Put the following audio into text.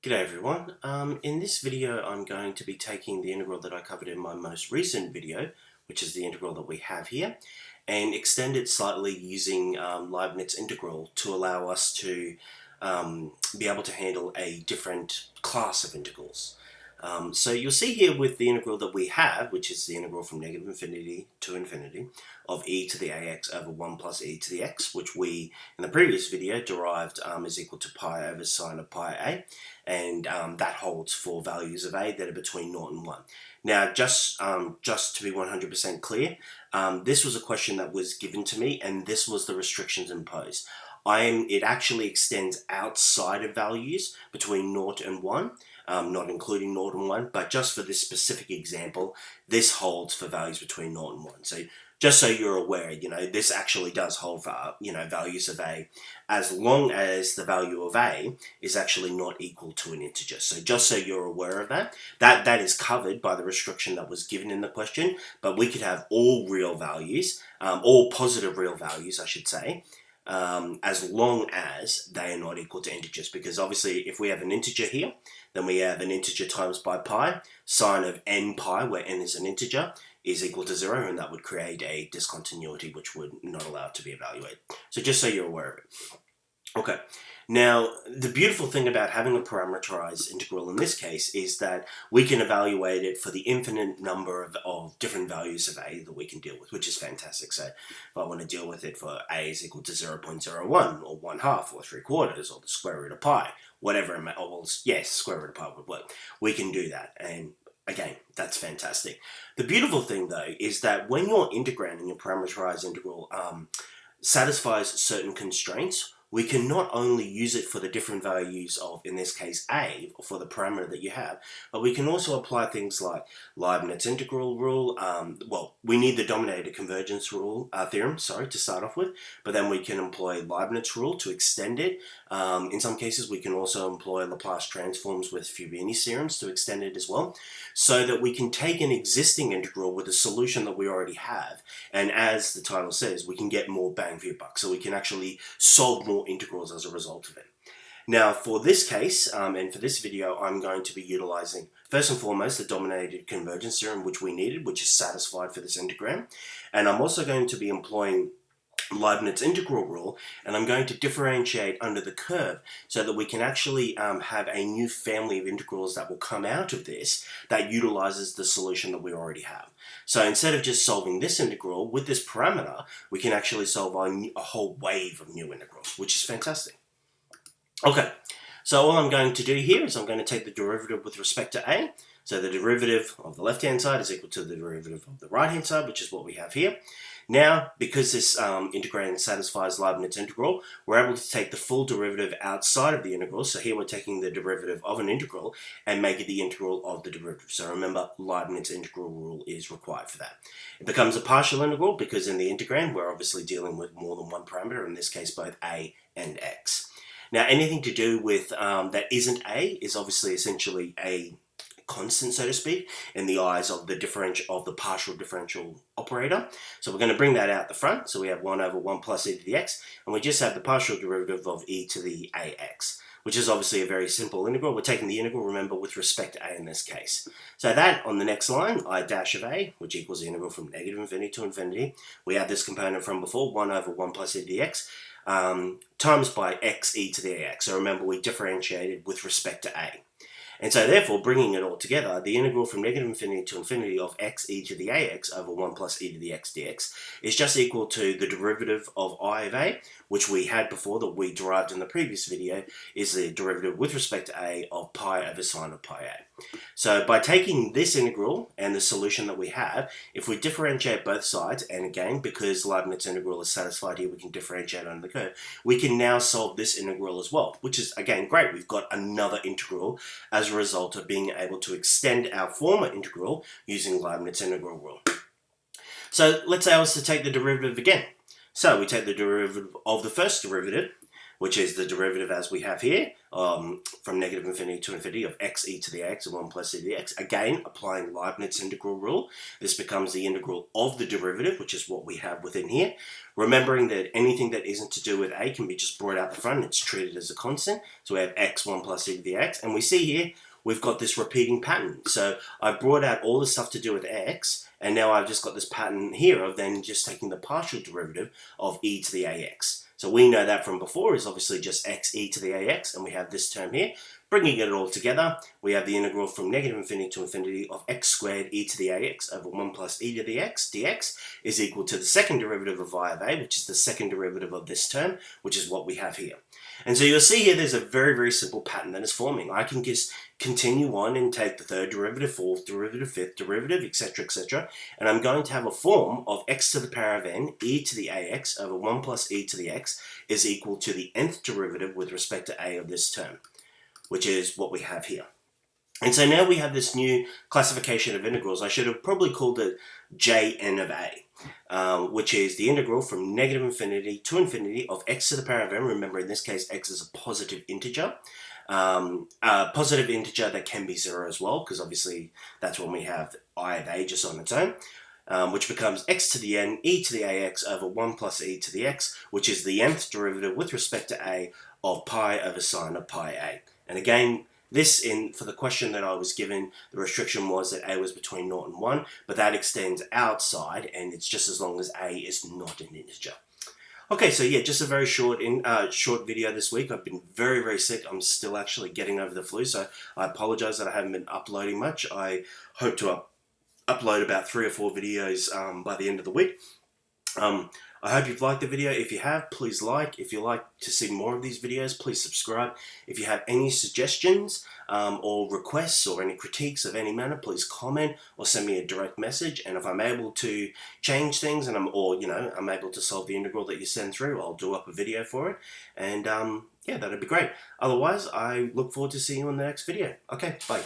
G'day everyone. In this video I'm going to be taking the integral that I covered in my most recent video, which is the integral that we have here, and extend it slightly using Leibniz integral to allow us to be able to handle a different class of integrals. So you'll see here with the integral that we have, which is the integral from negative infinity to infinity of e to the ax over 1 plus e to the x, which we in the previous video derived is equal to pi over sine of pi a, and that holds for values of a that are between 0 and 1. Now just to be 100% clear, this was a question that was given to me and this was the restrictions imposed. It actually extends outside of values between 0 and 1. Not including 0 and 1, but just for this specific example, this holds for values between 0 and 1. So just so you're aware, this actually does hold for, values of a, as long as the value of a is actually not equal to an integer. So just so you're aware of that, that is covered by the restriction that was given in the question, but we could have all real values, all positive real values, I should say, as long as they are not equal to integers, because obviously if we have an integer here, then we have an integer times by pi, sine of n pi, where n is an integer, is equal to 0, and that would create a discontinuity which would not allow it to be evaluated. So just so you're aware of it. Okay, now the beautiful thing about having a parameterized integral in this case is that we can evaluate it for the infinite number of different values of a that we can deal with, which is fantastic. So if I want to deal with it for a is equal to 0.01 or 1/2 or 3/4 or the square root of pi, whatever it may, yes, square root of pi would work. We can do that, and again, that's fantastic. The beautiful thing though is that when you're integrating, your parameterized integral satisfies certain constraints. We can not only use it for the different values of, in this case, a, or for the parameter that you have, but we can also apply things like Leibniz integral rule. Well, we need the dominator convergence rule theorem, to start off with, but then we can employ Leibniz rule to extend it. In some cases, we can also employ Laplace transforms with Fubini's theorems to extend it as well, so that we can take an existing integral with a solution that we already have, and as the title says, we can get more bang for your buck, so we can actually solve more integrals as a result of it. Now for this case, and for this video, I'm going to be utilizing first and foremost the dominated convergence theorem which we needed, which is satisfied for this integram, and I'm also going to be employing Leibniz integral rule, and I'm going to differentiate under the curve so that we can actually have a new family of integrals that will come out of this that utilizes the solution that we already have. So instead of just solving this integral with this parameter, we can actually solve a whole wave of new integrals, which is fantastic. Okay, so all I'm going to do here is I'm going to take the derivative with respect to a. So the derivative of the left-hand side is equal to the derivative of the right-hand side, which is what we have here. Now, because this integrand satisfies Leibniz integral, we're able to take the full derivative outside of the integral. So here we're taking the derivative of an integral and make it the integral of the derivative. So remember, Leibniz integral rule is required for that. It becomes a partial integral because in the integrand, we're obviously dealing with more than one parameter, in this case, both a and x. Now, anything to do with that isn't a is obviously essentially a constant, so to speak, in the eyes of the partial differential operator. So we're going to bring that out the front. So we have 1 over 1 plus e to the x, and we just have the partial derivative of e to the ax, which is obviously a very simple integral. We're taking the integral, remember, with respect to a in this case. So that, on the next line, I dash of a, which equals the integral from negative infinity to infinity. We have this component from before, 1 over 1 plus e to the x, times by x e to the ax. So remember, we differentiated with respect to a. And so therefore, bringing it all together, the integral from negative infinity to infinity of x e to the ax over 1 plus e to the x dx is just equal to the derivative of I of a, which we had before, that we derived in the previous video, is the derivative with respect to a of pi over sine of pi a. So by taking this integral and the solution that we have, if we differentiate both sides, and again, because Leibniz integral is satisfied here, we can differentiate under the curve, we can now solve this integral as well, which is, again, great. We've got another integral as a result of being able to extend our former integral using Leibniz integral rule. So let's say I was to take the derivative again. So we take the derivative of the first derivative, which is the derivative as we have here, from negative infinity to infinity of x e to the ax and 1 plus e to the x. Again, applying Leibniz integral rule, this becomes the integral of the derivative, which is what we have within here. Remembering that anything that isn't to do with a can be just brought out the front, it's treated as a constant. So we have x 1 plus e to the x, and we see here we've got this repeating pattern. So I brought out all the stuff to do with x, and now I've just got this pattern here of then just taking the partial derivative of e to the ax. So we know that from before is obviously just x e to the ax, and we have this term here. Bringing it all together, we have the integral from negative infinity to infinity of x squared e to the ax over 1 plus e to the x dx is equal to the second derivative of y of a, which is the second derivative of this term, which is what we have here. And so you'll see here there's a very, very simple pattern that is forming. I can just continue on and take the third derivative, fourth derivative, fifth derivative, etc., and I'm going to have a form of x to the power of n e to the ax over 1 plus e to the x is equal to the nth derivative with respect to a of this term, which is what we have here. And so now we have this new classification of integrals. I should have probably called it Jn of a, which is the integral from negative infinity to infinity of x to the power of n. Remember, in this case, x is a positive integer. A positive integer that can be 0 as well, because obviously that's when we have I of a just on its own. Which becomes x to the n e to the ax over 1 plus e to the x, which is the nth derivative with respect to a of pi over sine of pi a. And again, for the question that I was given, the restriction was that a was between 0 and 1, but that extends outside, and it's just as long as a is not an integer. Okay, so yeah, just a very short video this week. I've been very, very sick. I'm still actually getting over the flu, so I apologize that I haven't been uploading much. I hope to upload about 3 or 4 videos by the end of the week. I hope you've liked the video. If you have, please like. If you like to see more of these videos, please subscribe. If you have any suggestions or requests or any critiques of any manner, please comment or send me a direct message. And if I'm able to change things and I'm able to solve the integral that you send through, I'll do up a video for it. And yeah, that'd be great. Otherwise, I look forward to seeing you in the next video. Okay, bye.